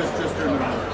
just during the hour.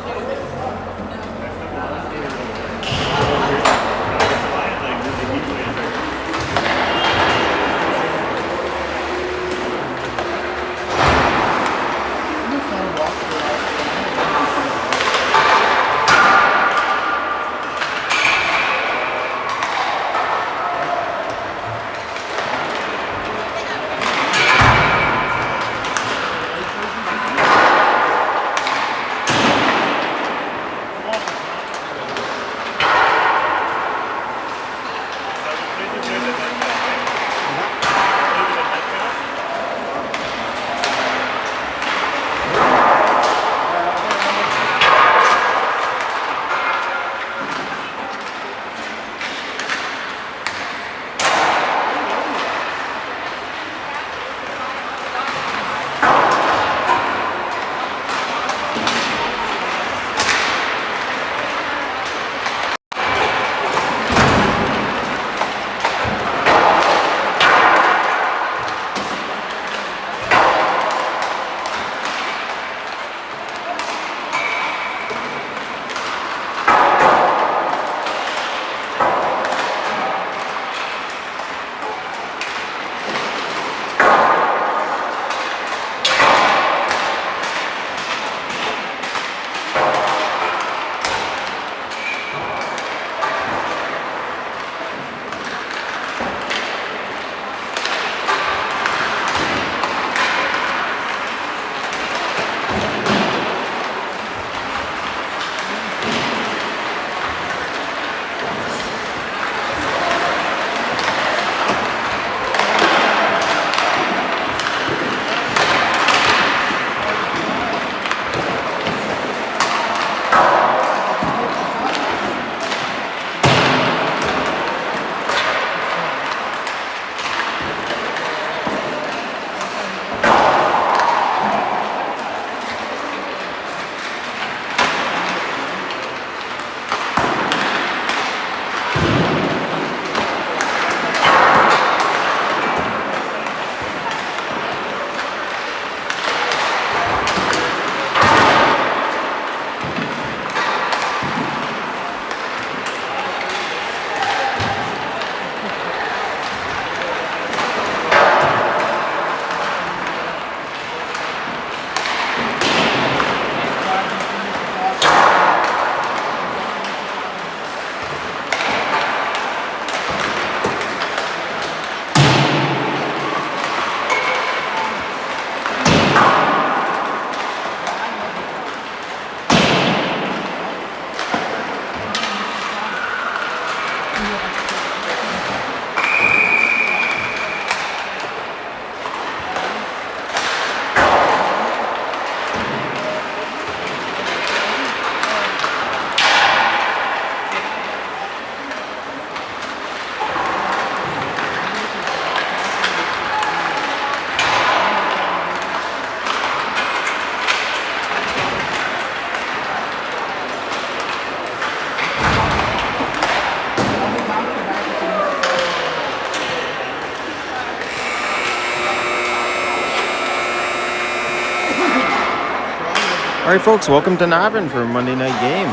All right, folks, welcome to Navan for a Monday night game.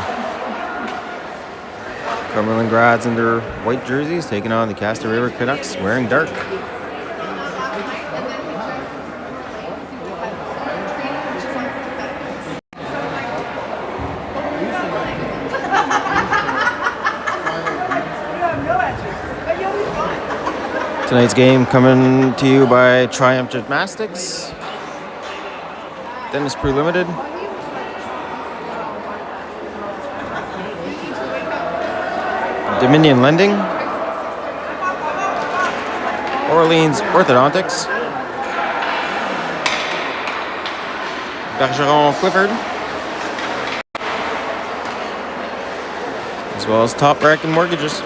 Cumberland grads in their white jerseys taking on the Castor River Canucks wearing dark. Tonight's game coming to you by Triumph Gymnastics, Dennis Prue Limited, Dominion Lending, Orleans Orthodontics, Bergeron Clifford, as well as Top Rack and Mortgages.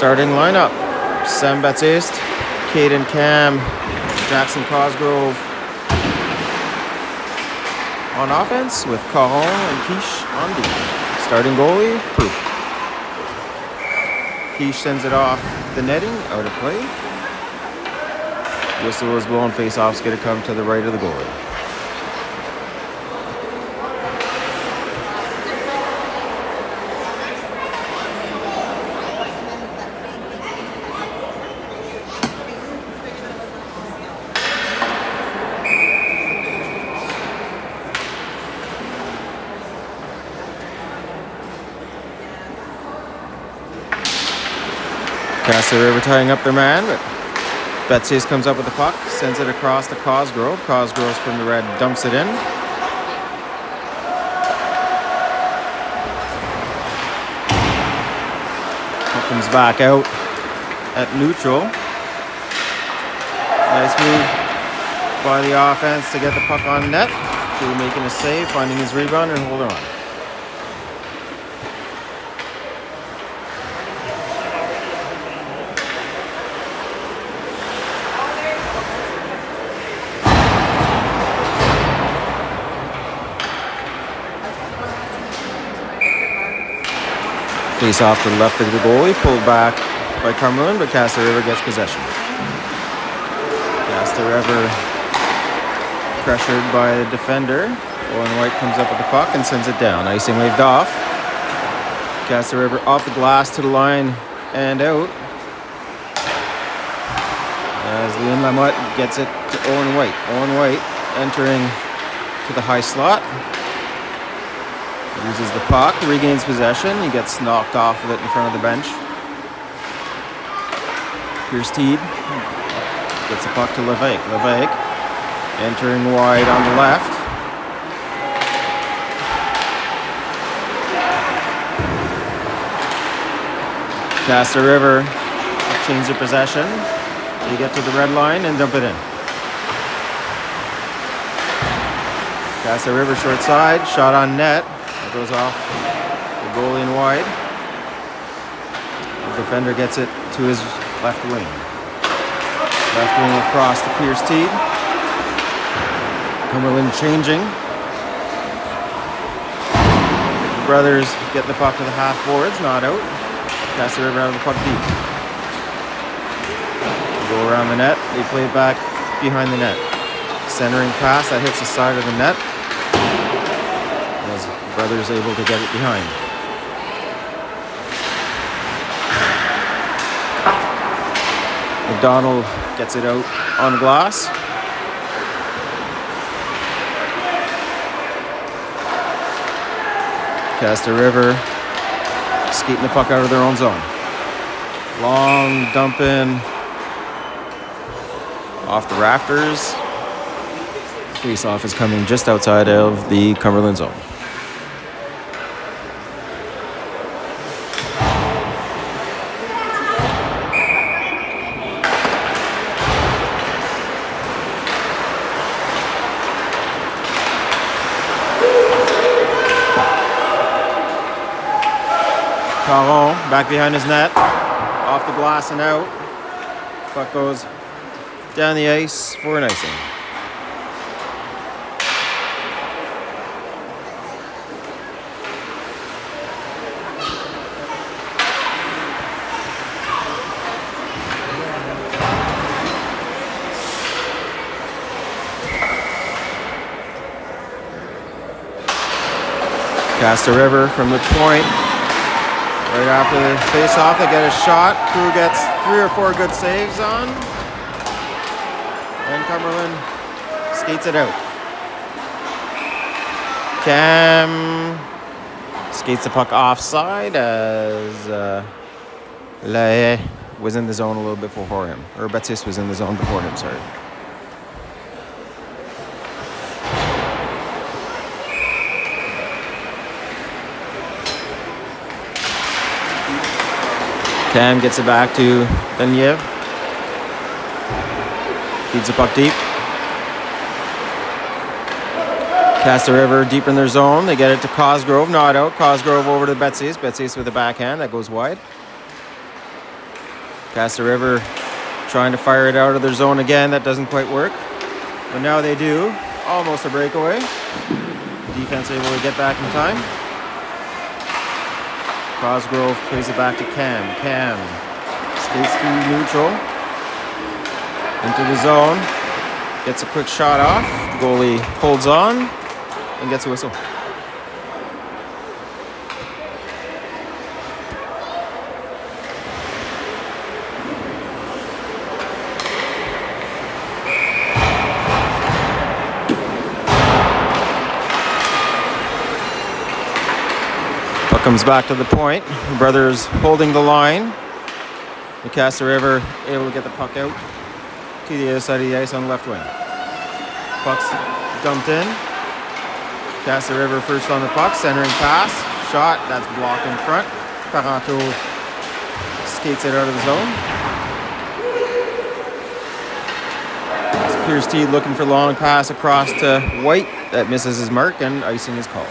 Starting lineup. Sam Baptiste, Caden Cam, Jackson Cosgrove on offense with Caron and Quiche on D. Starting goalie, Poop. Quiche sends it off the netting, out of play. Whistle is blown, face-off's going to come to the right of the goalie. Castor River tying up their man, but Baptiste comes up with the puck, sends it across to Cosgrove. Cosgrove from the red dumps it in. Puck comes back out at neutral. Nice move by the offense to get the puck on net. Drew making a save, finding his rebound and holding on. Face off to the left of the goalie, pulled back by Cumberland, but Castor River gets possession. Castor River pressured by the defender. Owen White comes up with the puck and sends it down. Icing waved off. Castor River off the glass to the line and out. As Liam Lamotte gets it to Owen White. Owen White entering to the high slot. Uses the puck, regains possession. He gets knocked off of it in front of the bench. Pierce Teed gets the puck to Levesque. Levesque entering wide on the left. Castor River change their possession. They get to the red line and dump it in. Castor River short side, shot on net. Goes off the goalie and wide. The defender gets it to his left wing. Left wing across to Pierce Teed. Cumberland changing. The brothers get the puck to the half boards, not out. Castor River out of the puck deep. They go around the net. They play it back behind the net. Centering pass that hits the side of the net. Brothers able to get it behind. McDonald gets it out on glass. Castor River skating the puck out of their own zone. Long dump in off the rafters. Face-off is coming just outside of the Cumberland zone. Caron back behind his net, off the glass and out. Puck goes down the ice for an icing. Castor River from the point. Right after the face-off, they get a shot. Crew gets 3 or 4 good saves on. And Cumberland skates it out. Cam skates the puck offside as Lae was in the zone a little bit before him. Or Baptiste was in the zone before him, sorry. Cam gets it back to Daniev. Feeds the puck deep. Castor River deep in their zone. They get it to Cosgrove, not out. Cosgrove over to Baptiste. Baptiste with the backhand. That goes wide. Castor River trying to fire it out of their zone again. That doesn't quite work. But now they do. Almost a breakaway. Defense able to get back in time. Cosgrove plays it back to Cam. Cam skates through neutral. Into the zone. Gets a quick shot off. Goalie holds on and gets a whistle. Puck comes back to the point. The brothers holding the line. The Castor River able to get the puck out to the other side of the ice on the left wing. Puck's dumped in. Castor River first on the puck, centering pass. Shot, that's blocked in front. Paranto skates it out of the zone. It's Pierce T looking for long pass across to White. That misses his mark and icing is called.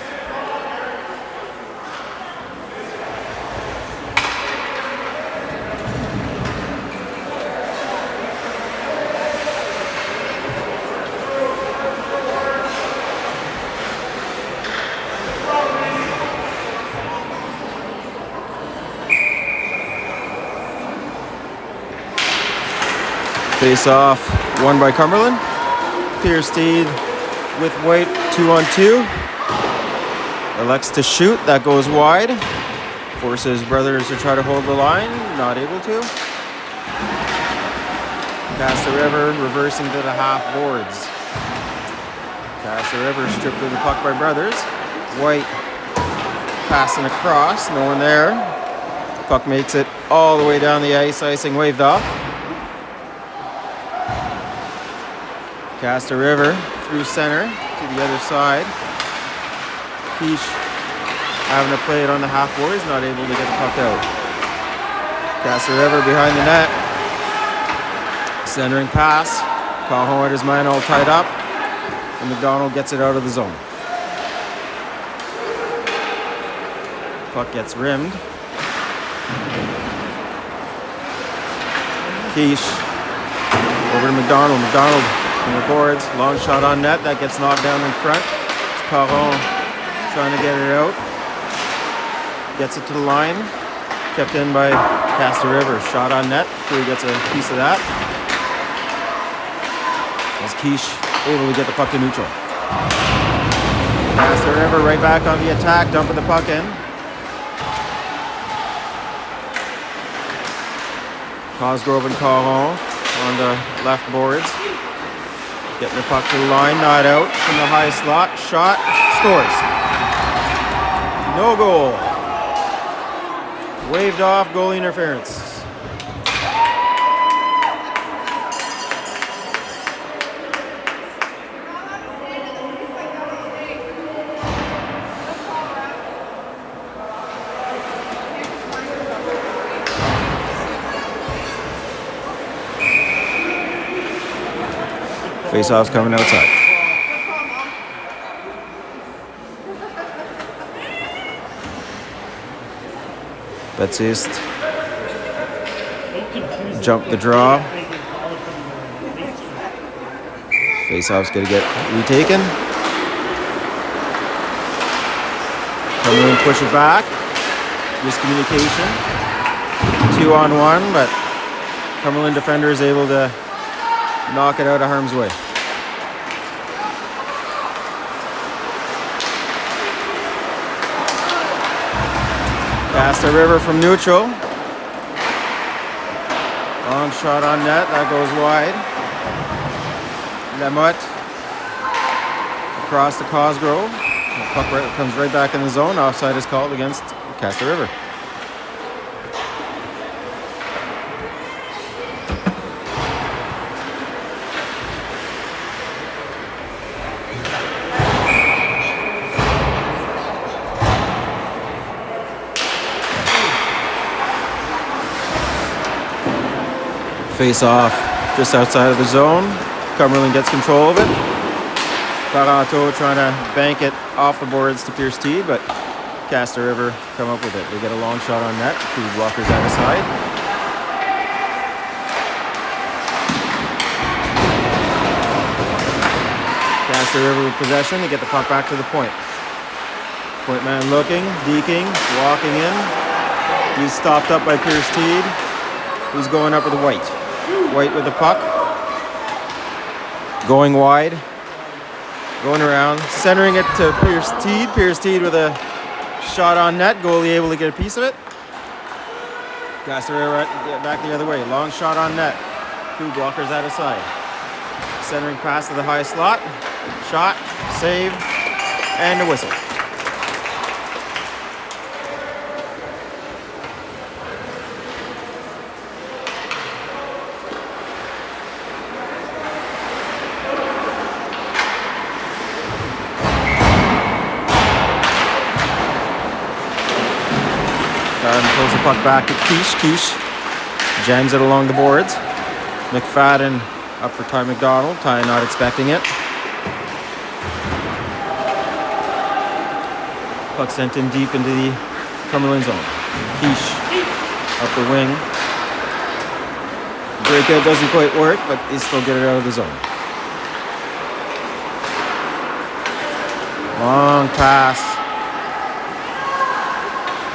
Face off, won by Cumberland. Pierce Steed with White, 2-on-2. Elects to shoot, that goes wide. Forces brothers to try to hold the line, not able to. Castor River reversing to the half boards. Castor River stripped of the puck by brothers. White passing across, no one there. Puck makes it all the way down the ice, icing waved off. Castor River through center to the other side. Quiche having to play it on the half boards, not able to get the puck out. Castor River behind the net. Centering pass. Cajon had his man all tied up. And McDonald gets it out of the zone. Puck gets rimmed. Quiche over to McDonald. McDonald on the boards, long shot on net, that gets knocked down in front. Caron trying to get it out. Gets it to the line. Kept in by Castor River. Shot on net, he gets a piece of that. As Quiche able to get the puck to neutral. Castor River right back on the attack, dumping the puck in. Cosgrove and Caron on the left boards. Getting the puck to the line, not out from the high slot. Shot, scores. No goal. Waved off, goalie interference. Face-off's coming outside. Baptiste jump the draw. Face-off's gonna get retaken. Cumberland push it back. Miscommunication. 2-on-1, but Cumberland defender is able to knock it out of harm's way. Castor River from neutral. Long shot on net, that goes wide. Lamotte across to Cosgrove. The puck comes right back in the zone. Offside is called against Castor River. Face off just outside of the zone. Cumberland gets control of it. Paranto trying to bank it off the boards to Pierce T, but Castor River come up with it. They get a long shot on net. Two blockers out of side. Castor River with possession to get the puck back to the point. Point man looking, deking, walking in. He's stopped up by Pierce Teed, who's going up with White. White with the puck. Going wide. Going around. Centering it to Pierce Teed. Pierce Teed with a shot on net. Goalie able to get a piece of it. Castor River back the other way. Long shot on net. Two blockers out of side. Centering pass to the high slot. Shot. Save. And a whistle. Pulls the puck back to Quiche. Quiche jams it along the boards. McFadden up for Ty McDonald. Ty not expecting it. Puck sent in deep into the Cumberland zone. Quiche up the wing. Breakout doesn't quite work, but they still get it out of the zone. Long pass.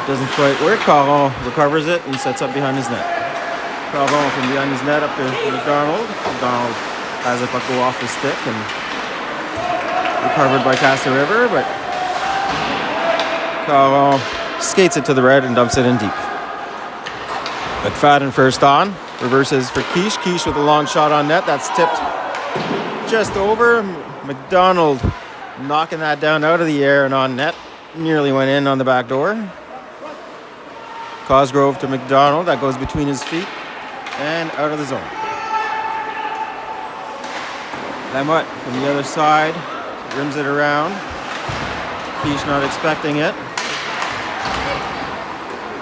Doesn't quite work. Caron recovers it and sets up behind his net. Caron from behind his net up to McDonald. McDonald has it, but go off the stick and recovered by Castor River, but Caron skates it to the red and dumps it in deep. McFadden first on. Reverses for Quiche. Quiche with a long shot on net. That's tipped just over. McDonald knocking that down out of the air and on net. Nearly went in on the back door. Cosgrove to McDonald. That goes between his feet and out of the zone. Lamotte from the other side rims it around. Quiche not expecting it.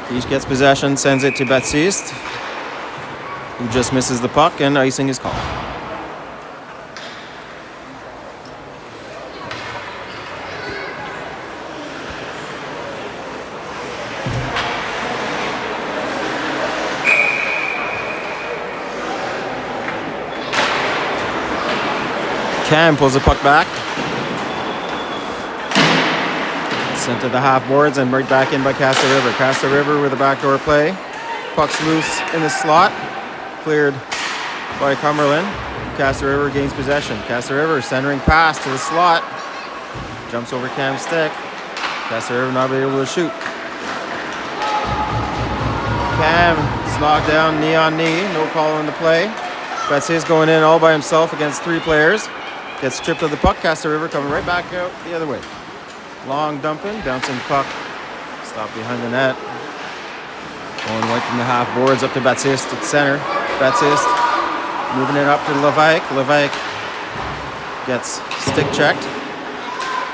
Quiche gets possession, sends it to Baptiste, who just misses the puck, and icing is called. Cam pulls the puck back. Sent to the half boards and right back in by Castor River. Castor River with a backdoor play. Puck's loose in the slot. Cleared by Cumberland. Castor River gains possession. Castor River centering pass to the slot. Jumps over Cam's stick. Castor River not able to shoot. Cam is knocked down knee on knee. No call on the play. Baptiste going in all by himself against three players. Gets stripped of the puck. Castor River coming right back out the other way. Long dumping, bouncing puck. Stop behind the net. Going right from the half boards up to Baptiste at center. Baptiste moving it up to Levesque. Levesque gets stick checked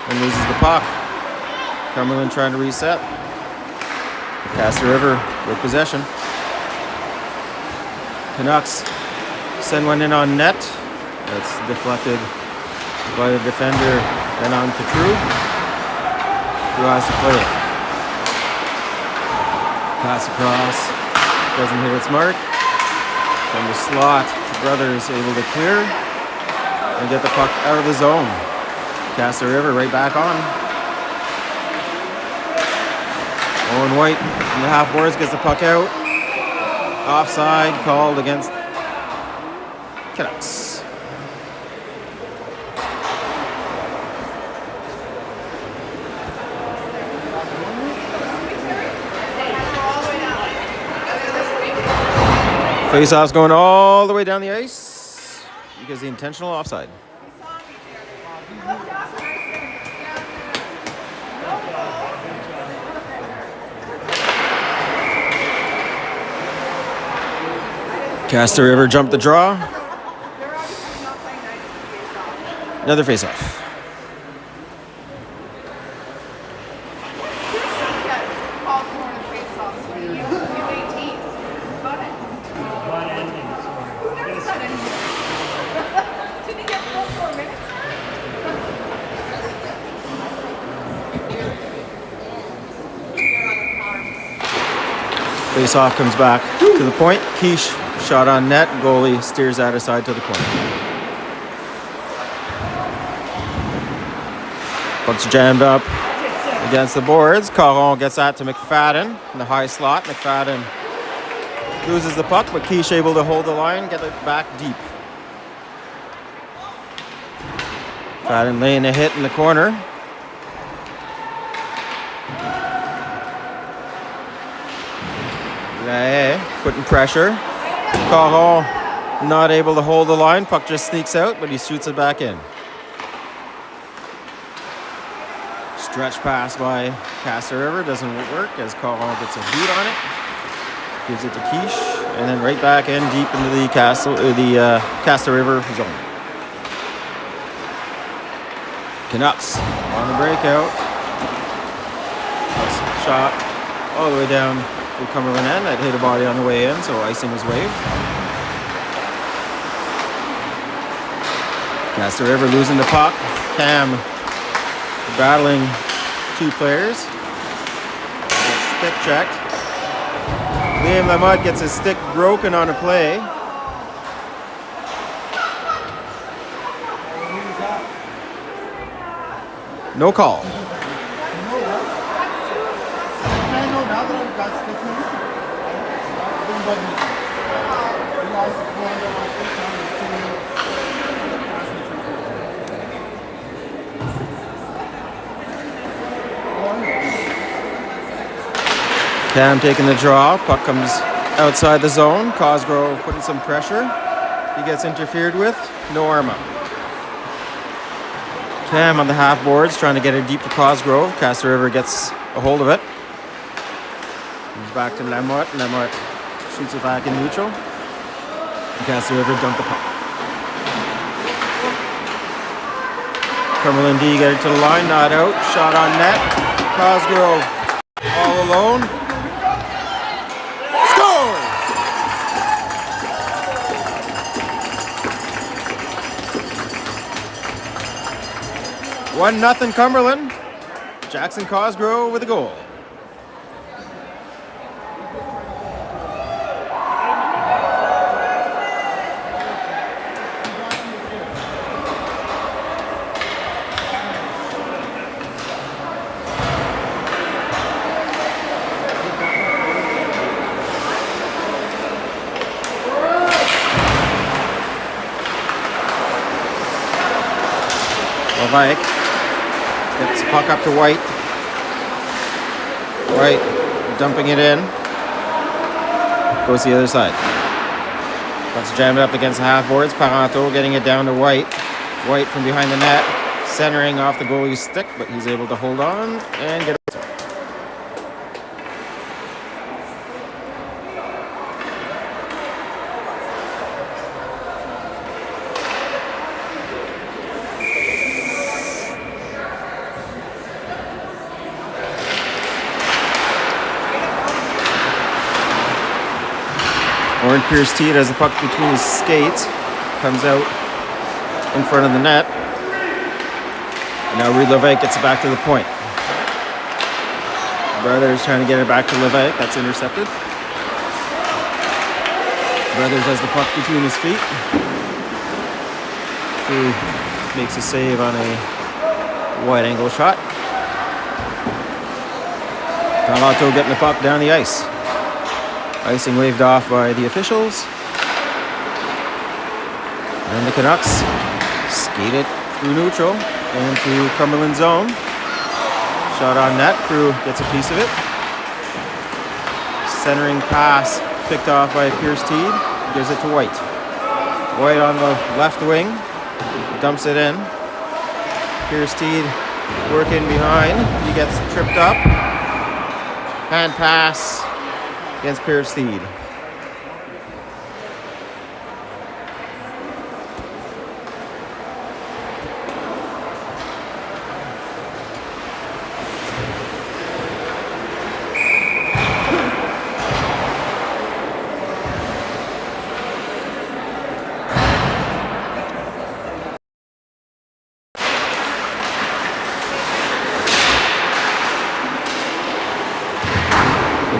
and loses the puck. Cumberland trying to reset. Castor River with possession. Canucks send one in on net. That's deflected by the defender and on to True, who has to play it. Pass across, doesn't hit its mark. From the slot, the Brothers able to clear and get the puck out of the zone. Castor River right back on. Owen White from the half boards gets the puck out. Offside called against Canucks. Face-off's going all the way down the ice because the intentional offside. Castor River jumped the draw. Another face-off. Face-off comes back to the point. Quiche shot on net. Goalie steers that aside to the corner. Puck's jammed up against the boards. Caron gets that to McFadden in the high slot. McFadden loses the puck, but Quiche able to hold the line, get it back deep. McFadden laying a hit in the corner. Lae putting pressure. Caron not able to hold the line. Puck just sneaks out, but he shoots it back in. Stretch pass by Castor River doesn't work as Caron gets a boot on it. Gives it to Quiche, and then right back in deep into the Castor River zone. Canucks on the breakout. Shot all the way down to Cumberland end. That hit a body on the way in, so icing was waved. Castor River losing the puck. Cam battling two players. Stick checked. Liam Lamotte gets his stick broken on a play. No call. Cam taking the draw. Puck comes outside the zone. Cosgrove putting some pressure. He gets interfered with. No arm up. Cam on the half boards trying to get it deep to Cosgrove. Castor River gets a hold of it. Comes back to Lamotte. Lamotte shoots it back in neutral. Castor River dumped the puck. Cumberland D get it to the line. Not out. Shot on net. Cosgrove all alone. 1-0 Cumberland. Jackson Cosgrove with a goal. Levac gets the puck up to White. White dumping it in. Goes to the other side. Puck's jammed up against the half boards. Paranto getting it down to White. White from behind the net. Centering off the goalie's stick, but he's able to hold on and get it. Oren Pierce-Teed has the puck between his skates. Comes out in front of the net. And now Reed Levac gets it back to the point. Brothers trying to get it back to Levac. That's intercepted. Brothers has the puck between his feet. Who makes a save on a wide angle shot. Palato getting the puck down the ice. Icing waved off by the officials. And the Canucks skate it through neutral into Cumberland zone. Shot on net. Crew gets a piece of it. Centering pass picked off by Pierce-Teed. Gives it to White. White on the left wing. Dumps it in. Pierce-Teed working behind. He gets tripped up. Hand pass against Pierce-Teed.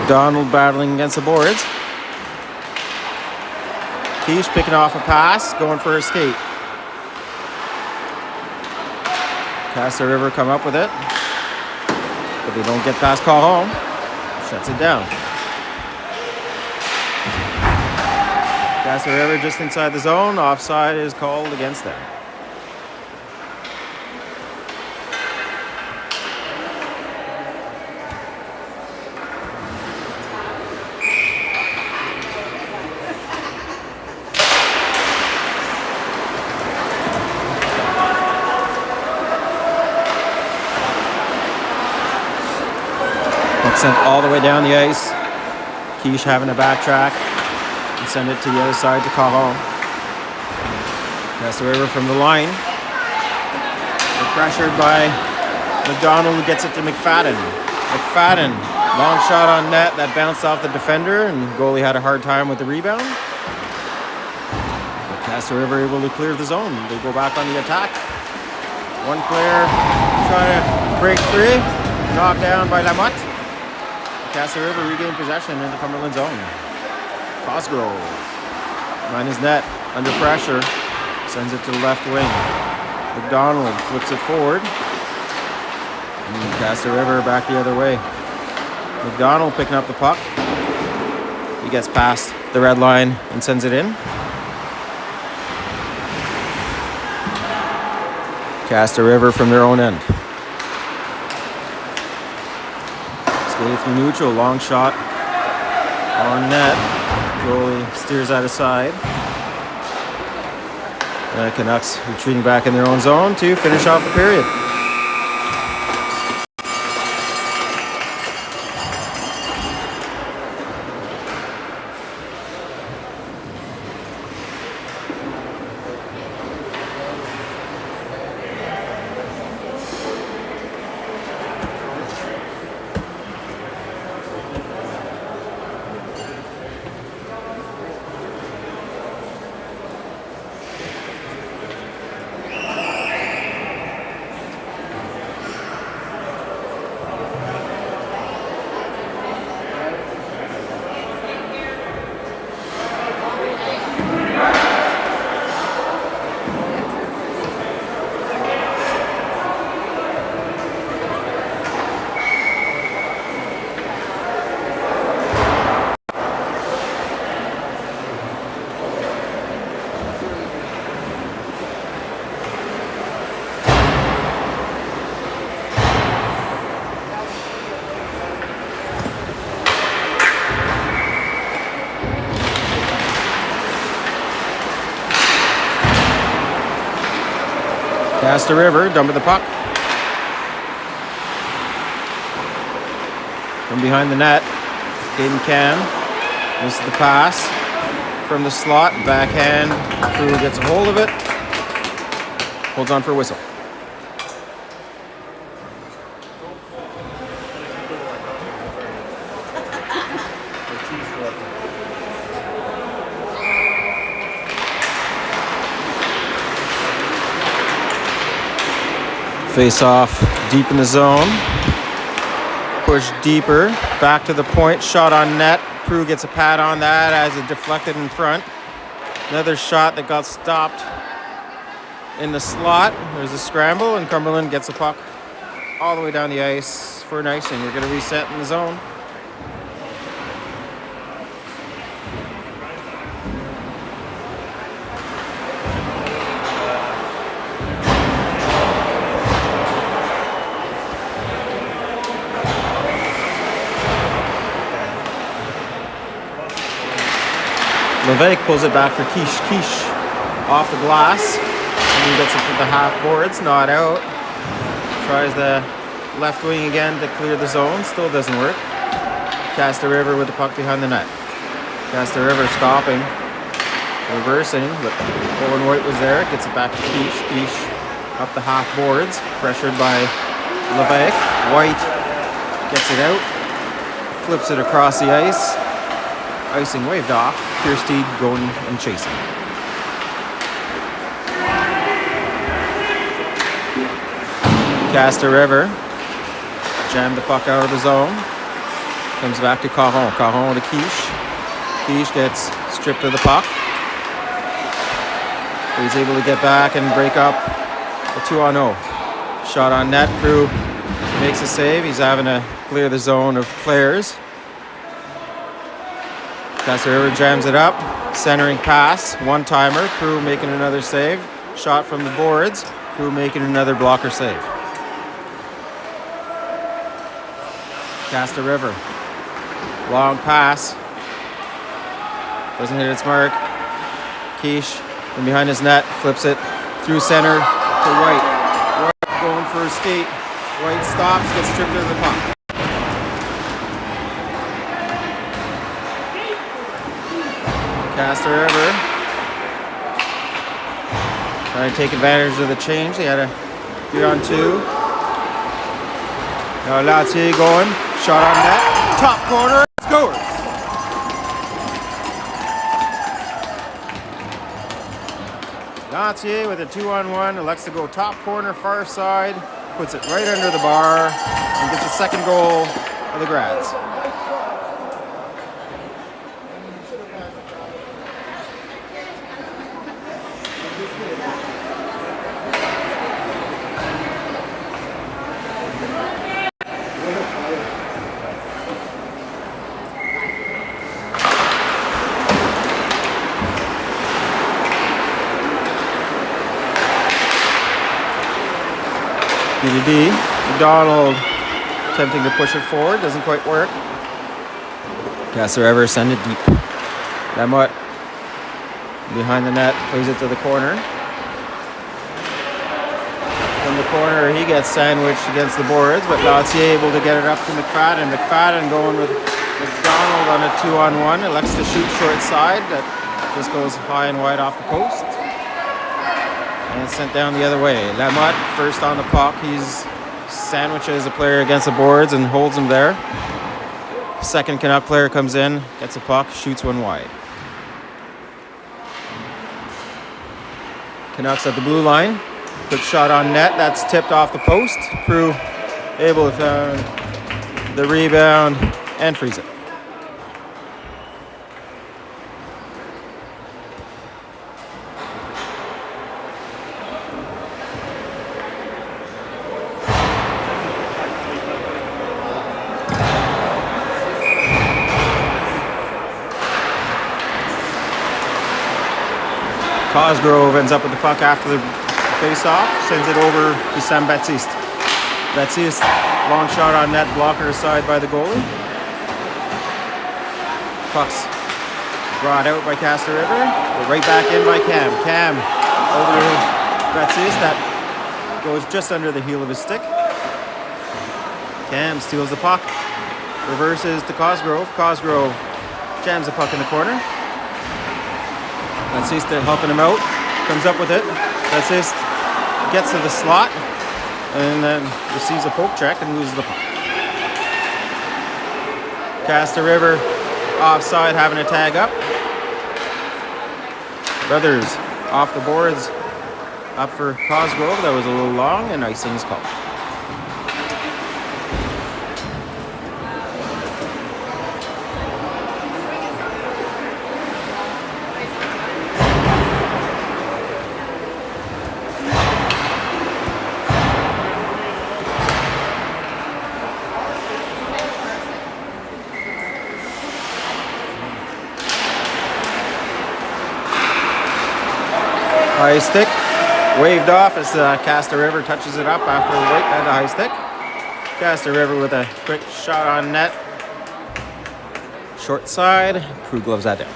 McDonald battling against the boards. Quiche picking off a pass, going for a skate. Castor River come up with it, but they don't get past Cajon. Shuts it down. Castor River just inside the zone. Offside is called against them. Sent all the way down the ice. Quiche having to backtrack and send it to the other side to Cajon. Castor River from the line. They're pressured by McDonald, who gets it to McFadden. McFadden, long shot on net that bounced off the defender, and goalie had a hard time with the rebound. But Castor River able to clear the zone. They go back on the attack. One player trying to break free, knocked down by Lamotte. Castor River regained possession in the Cumberland zone. Cosgrove, behind his net, under pressure, sends it to the left wing. McDonald flips it forward. And Castor River back the other way. McDonald picking up the puck. He gets past the red line and sends it in. Castor River from their own end. Through neutral, long shot on net. Goalie steers out of side. Canucks retreating back in their own zone to finish off the period. Castor River, dump of the puck. From behind the net, Caden Can misses the pass from the slot, backhand. Crew gets a hold of it, holds on for a whistle. Face off deep in the zone. Push deeper. Back to the point. Shot on net. Prue gets a pad on that as it deflected in front. Another shot that got stopped in the slot. There's a scramble, and Cumberland gets the puck all the way down the ice for an icing. We're going to reset in the zone. Levesque pulls it back for Quiche. Quiche off the glass. And he gets it to the half boards, not out. Tries the left wing again to clear the zone. Still doesn't work. Castor River with the puck behind the net. Castor River stopping. Reversing, but Owen White was there. Gets it back to Quiche. Quiche up the half boards. Pressured by Levesque. White gets it out. Flips it across the ice. Icing waved off. Piersteed going and chasing. Castor River jammed the puck out of the zone. Comes back to Cajon. Cajon to Quiche. Quiche gets stripped of the puck. He's able to get back and break up a 2-on-0. Shot on net. Prue makes a save. He's having to clear the zone of players. Castor River jams it up. Centering pass. One-timer. Prue making another save. Shot from the boards. Prue making another blocker save. Castor River. Long pass. Doesn't hit its mark. Quiche from behind his net. Flips it through center to White. White going for a skate. White stops. Gets stripped of the puck. Castor River trying to take advantage of the change. They had a 3-on-2. Now Lautier going. Shot on net. Top corner. Scores. Lautier with a 2-on-1. Elects to go top corner, far side. Puts it right under the bar. And gets the second goal of the Grads. D. McDonald attempting to push it forward, doesn't quite work. Castor River send it deep. Lamotte behind the net, plays it to the corner. From the corner, he gets sandwiched against the boards, but Lautier able to get it up to McFadden. McFadden going with McDonald on a 2-on-1, elects to shoot short side. That just goes high and wide off the post. And sent down the other way. Lamotte first on the puck. He's sandwiches a player against the boards and holds him there. Second Canuck player comes in, gets a puck, shoots one wide. Canucks at the blue line. Quick shot on net. That's tipped off the post. Prue able to find the rebound and freeze it. Cosgrove ends up with the puck after the face-off, sends it over to Sam Baptiste. Baptiste, long shot on net, blocker aside by the goalie. Puck's brought out by Castor River, right back in by Cam. Cam over to Baptiste, that goes just under the heel of his stick. Cam steals the puck, reverses to Cosgrove. Cosgrove jams the puck in the corner. Baptiste helping him out, comes up with it. Baptiste gets to the slot and then receives a poke check and loses the puck. Castor River offside, having a tag up. Brothers off the boards, up for Cosgrove. That was a little long and icing is called. High stick, waved off as Castor River touches it up after White had a high stick. Castor River with a quick shot on net. Short side, Prue gloves that down.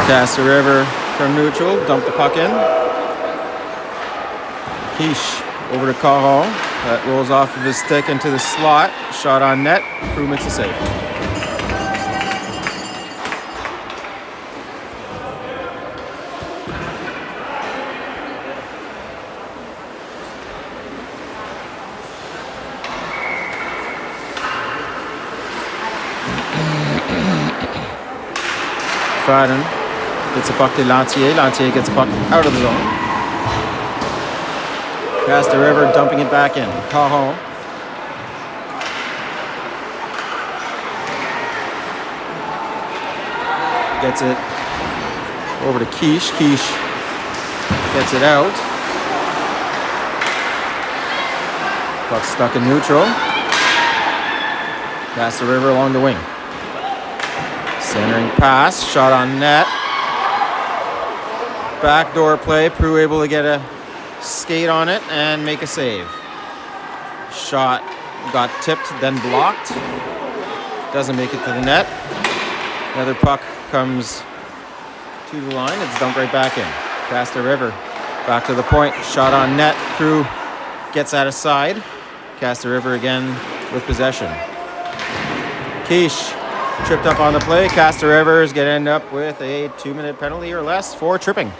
Castor River from neutral, dump the puck in. Quiche over to Caron. That rolls off of his stick into the slot. Shot on net. Prue makes a save. Fadden gets a puck to Lautier. Lautier gets a puck out of the zone. Castor River dumping it back in. Cajon. gets it over to Quiche. Quiche gets it out. Puck stuck in neutral. Castor River along the wing. Centering pass, shot on net. Backdoor play, Prue able to get a skate on it and make a save. Shot got tipped, then blocked. Doesn't make it to the net. Another puck comes to the line. It's dumped right back in. Castor River back to the point. Shot on net. Prue gets out of side. Castor River again with possession. Quiche tripped up on the play. Castor River is going to end up with a 2-minute penalty or less for tripping.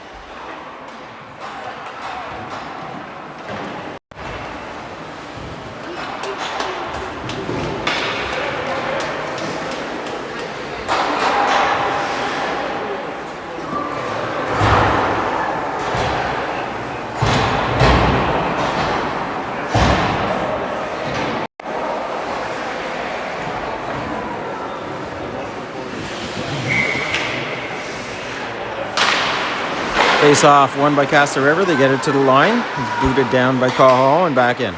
Face off won by Castor River. They get it to the line. It's booted down by Cahill and back in.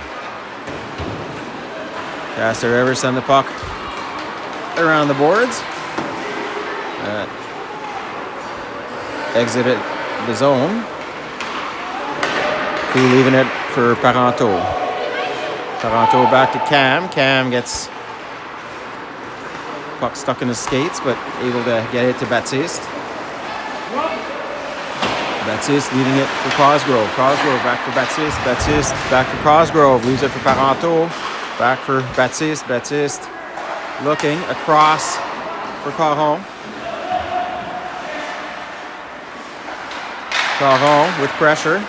Castor River send the puck around the boards. Exited the zone. Crew leaving it for Parenteau. Parenteau back to Cam. Cam gets puck stuck in his skates, but able to get it to Baptiste. Baptiste leading it for Cosgrove. Cosgrove back for Baptiste. Baptiste back for Cosgrove. Leaves it for Parenteau. Back for Baptiste. Baptiste looking across for Caron. Caron with pressure.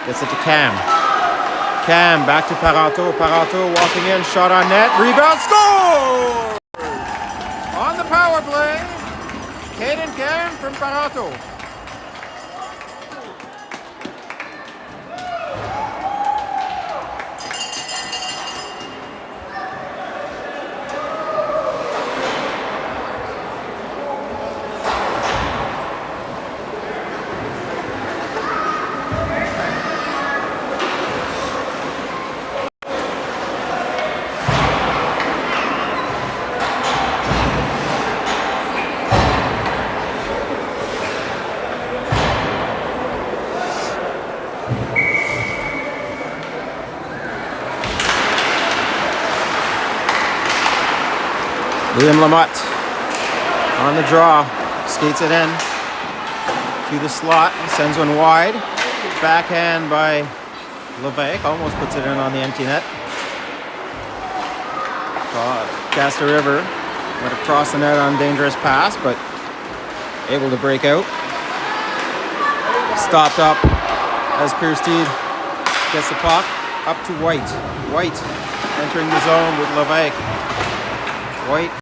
Gets it to Cam. Cam back to Parenteau. Parenteau walking in. Shot on net. Rebound. Score! On the power play. Caden Cam from Parenteau. Liam Lamotte on the draw, skates it in to the slot, sends one wide. Backhand by Levesque, almost puts it in on the empty net. Castor River went across the net on dangerous pass, but able to break out. Stopped up as Piersteed gets the puck up to White. White entering the zone with Levesque. White